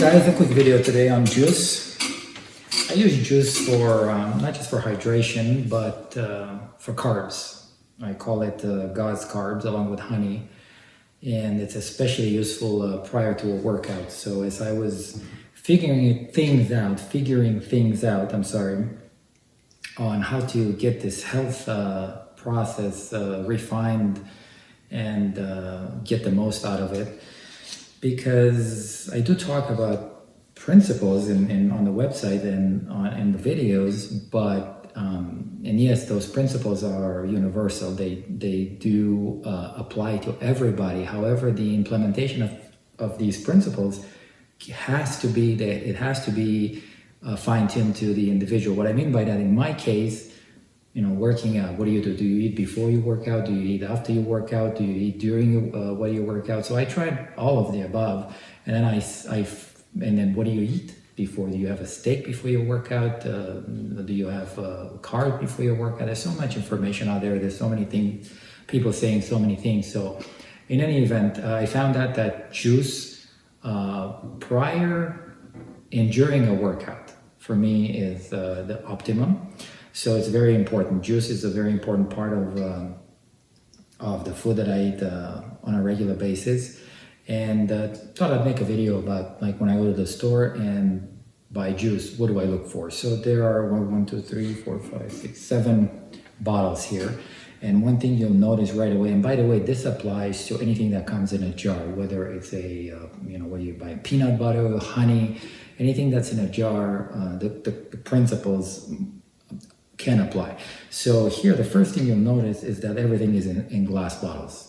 Guys, a quick video today on juice. I use juice for not just for hydration, but for carbs. I call it God's carbs along with honey, and it's especially useful prior to a workout. So as I was figuring things out, on how to get this health process refined and get the most out of it, because I do talk about principles on the website and in the videos, but and yes, those principles are universal. They do apply to everybody. However, the implementation of these principles has to be fine-tuned to the individual. What I mean by that, in my case, working out, what do you do? Do you eat before you work out? Do you eat after you work out? Do you eat during while you work out? So I tried all of the above, and then and then what do you eat before? Do you have a steak before you work out? Do you have carbs before you work out? There's so much information out there. There's so many things, people saying so many things. So in any event, I found out that juice prior and during a workout for me is the optimum. So it's very important. Juice is a very important part of the food that I eat on a regular basis. And thought I'd make a video about, like, when I go to the store and buy juice, what do I look for? So there are 7 bottles here. And one thing you'll notice right away, and by the way, this applies to anything that comes in a jar, whether it's whether you buy peanut butter, honey, anything that's in a jar, the principles can apply. So here, the first thing you'll notice is that everything is in glass bottles.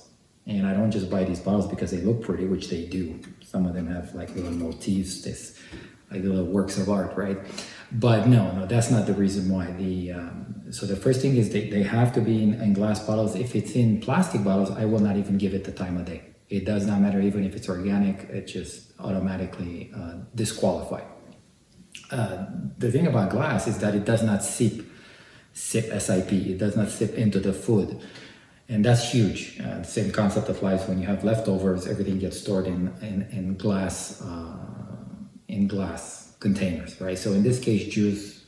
And I don't just buy these bottles because they look pretty, which they do. Some of them have like little motifs, like little works of art, right? But no, that's not the reason why. So the first thing is they have to be in glass bottles. If it's in plastic bottles, I will not even give it the time of day. It does not matter even if it's organic, it just automatically disqualified. The thing about glass is that it does not SIP, SIP, it does not sip into the food. And that's huge. The same concept applies when you have leftovers. Everything gets stored in glass containers, right? So in this case, juice,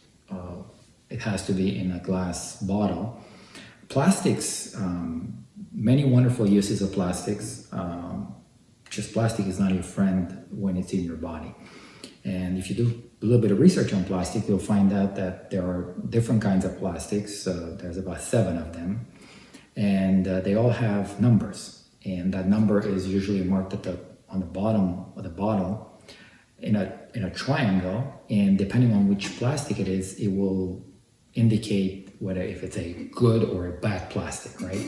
it has to be in a glass bottle. Plastics, many wonderful uses of plastics. Just plastic is not your friend when it's in your body. And if you do a little bit of research on plastic, you'll find out that there are different kinds of plastics. There's about 7 of them. And they all have numbers, and that number is usually marked on the bottom of the bottle in a triangle, and depending on which plastic it is, it will indicate if it's a good or a bad plastic, right?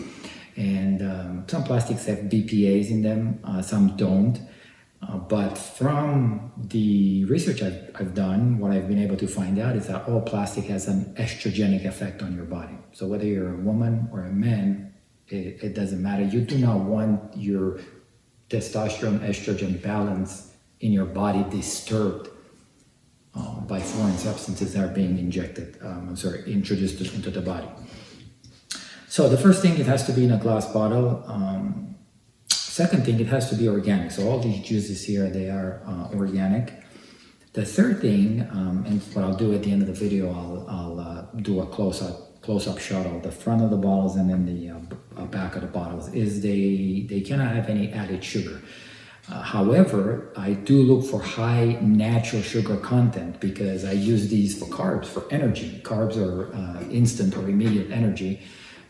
And some plastics have BPA's in them, some don't. But from the research I've done, what I've been able to find out is that all plastic has an estrogenic effect on your body. So whether you're a woman or a man, it doesn't matter. You do not want your testosterone estrogen balance in your body disturbed by foreign substances that are being introduced into the body. So the first thing, it has to be in a glass bottle. Second thing, it has to be organic. So all these juices here, they are organic. The third thing, and what I'll do at the end of the video, I'll do a close-up shot of the front of the bottles and then the back of the bottles, is they cannot have any added sugar. However, I do look for high natural sugar content because I use these for carbs, for energy. Carbs are instant or immediate energy,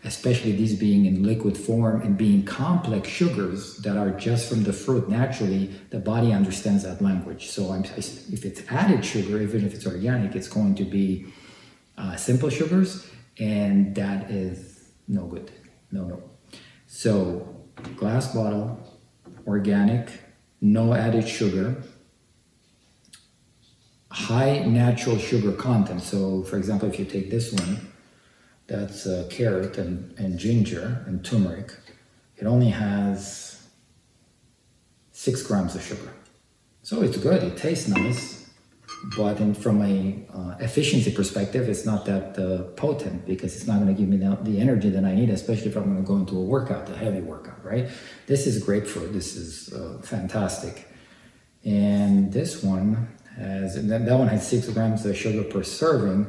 especially these being in liquid form and being complex sugars that are just from the fruit. Naturally, the body understands that language. So if it's added sugar, even if it's organic, it's going to be simple sugars, and that is no good. No. So glass bottle, organic, no added sugar, high natural sugar content. So for example, if you take this one, that's carrot and ginger and turmeric. It only has 6 grams of sugar. So it's good, it tastes nice, but from a efficiency perspective, it's not that potent, because it's not going to give me the energy that I need, especially if I'm going to go into a heavy workout, right? This is grapefruit, this is fantastic. And this one has, and that one has 6 grams of sugar per serving.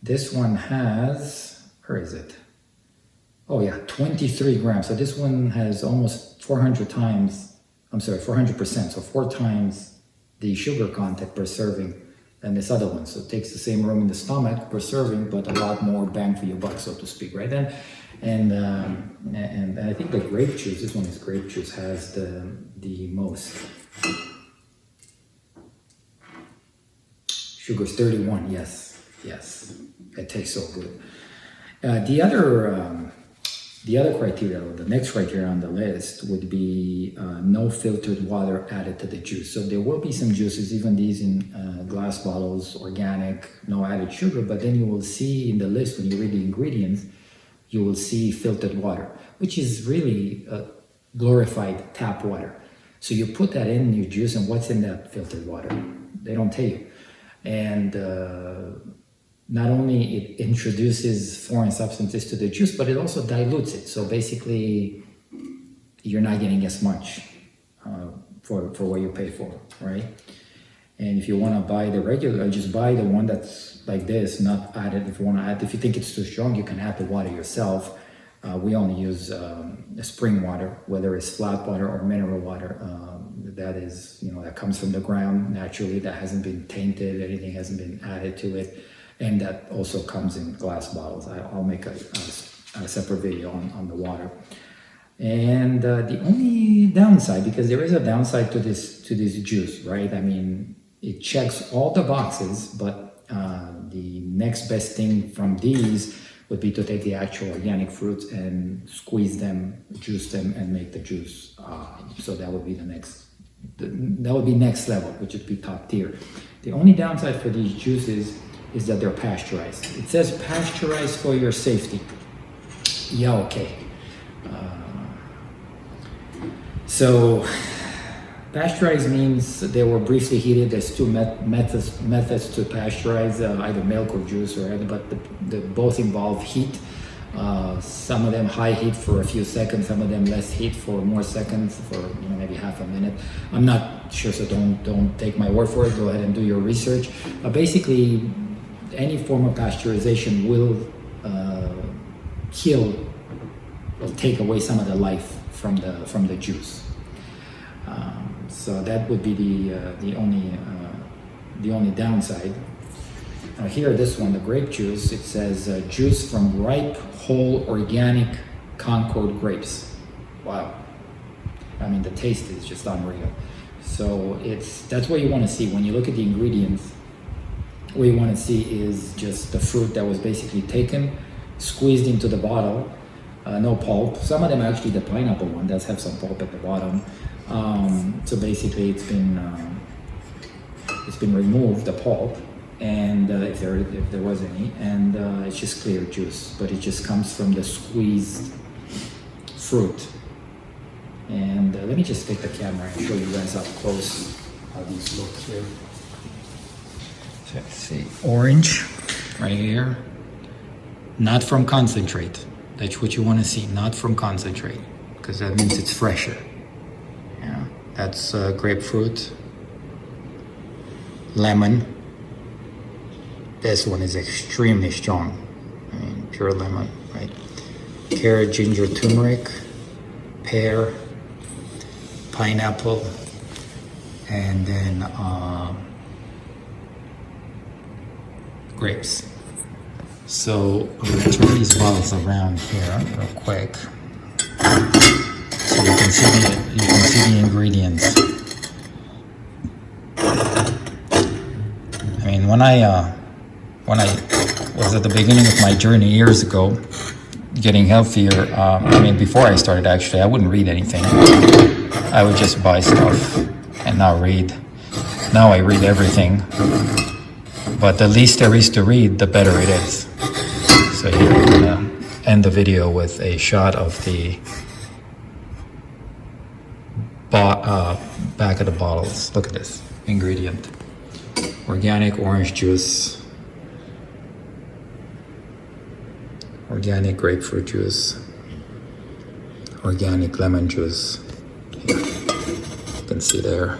This one has, where is it? Oh yeah, 23 grams. So this one has almost 400 times, I'm sorry, 400%. So 4 times the sugar content per serving than this other one. So it takes the same room in the stomach per serving, but a lot more bang for your buck, so to speak, right? And I think the grape juice, this one is grape juice, has the most. Sugar's 31, yes. It tastes so good. The other criteria, or the next criteria on the list, would be no filtered water added to the juice. So there will be some juices, even these in glass bottles, organic, no added sugar, but then you will see in the list, when you read the ingredients, you will see filtered water, which is really glorified tap water. So you put that in your juice, and what's in that filtered water? They don't tell you. And not only it introduces foreign substances to the juice, but it also dilutes it. So basically, you're not getting as much for what you pay for, right? And if you want to buy the regular, just buy the one that's like this, not added. If you want to add, if you think it's too strong, you can add the water yourself. We only use spring water, whether it's flat water or mineral water. That is, that comes from the ground naturally, that hasn't been tainted, anything hasn't been added to it. And that also comes in glass bottles. I'll make a separate video on the water. And the only downside, because there is a downside to this juice, right? I mean, it checks all the boxes, but the next best thing from these would be to take the actual organic fruits and squeeze them, juice them, and make the juice. So that would be next level, which would be top tier. The only downside for these juices is that they're pasteurized. It says pasteurized for your safety. Yeah, okay. So pasteurized means they were briefly heated. There's 2 methods to pasteurize either milk or juice, or either, but the both involve heat. Some of them high heat for a few seconds, some of them less heat for more seconds, for maybe half a minute. I'm not sure, so don't take my word for it. Go ahead and do your research. Basically, any form of pasteurization will kill or take away some of the life from the juice. So that would be the only downside. Now here, this one, the grape juice, it says juice from ripe, whole, organic Concord grapes. Wow. I mean, the taste is just unreal. So that's what you want to see when you look at the ingredients. What you want to see is just the fruit that was basically taken, squeezed into the bottle, no pulp. Some of them actually, the pineapple one does have some pulp at the bottom. So basically, it's been removed, the pulp, and if there was any, and it's just clear juice, but it just comes from the squeezed fruit. And let me just take the camera and show you guys up close how these look here. So let's see, orange right here, not from concentrate. That's what you want to see, not from concentrate, because that means it's fresher. Yeah, that's grapefruit, lemon. This one is extremely strong. I mean, pure lemon, right? Carrot, ginger, turmeric, pear, pineapple, and then grapes. So I'm gonna turn these bottles around here real quick, so you can see the ingredients. I mean, when I was at the beginning of my journey years ago, getting healthier, before I started, actually, I wouldn't read anything. I would just buy stuff and not read. Now I read everything, but the least there is to read, the better it is. So here, I'm gonna end the video with a shot of the back of the bottles. Look at this ingredient: organic orange juice, organic grapefruit juice, organic lemon juice. You can see there,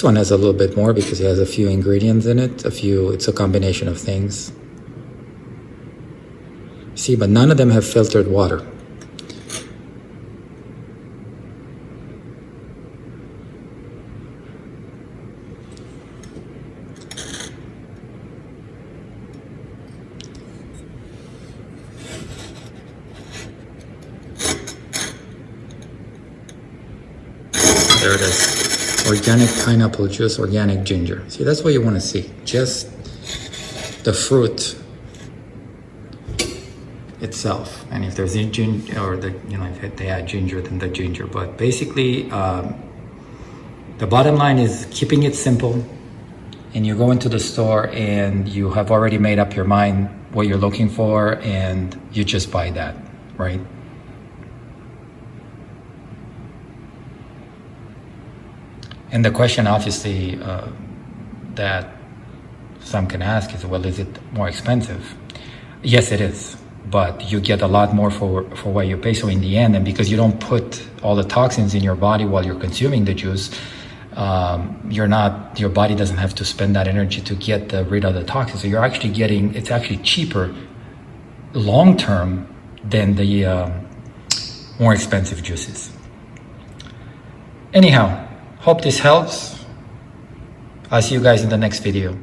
This one has a little bit more because it has a few ingredients in it. It's a combination of things. See, but none of them have filtered water. There it is. Organic pineapple juice, organic ginger. See, that's what you want to see. Just the fruit itself. And if there's ginger, or if they add ginger, then the ginger. But basically, the bottom line is keeping it simple. And you go into the store and you have already made up your mind what you're looking for, and you just buy that, right? And the question, obviously, that some can ask is, well, is it more expensive? Yes, it is, but you get a lot more for what you pay. So in the end, and because you don't put all the toxins in your body while you're consuming the juice, your body doesn't have to spend that energy to get rid of the toxins. So you're actually it's actually cheaper long term than the more expensive juices. Anyhow, hope this helps. I'll see you guys in the next video.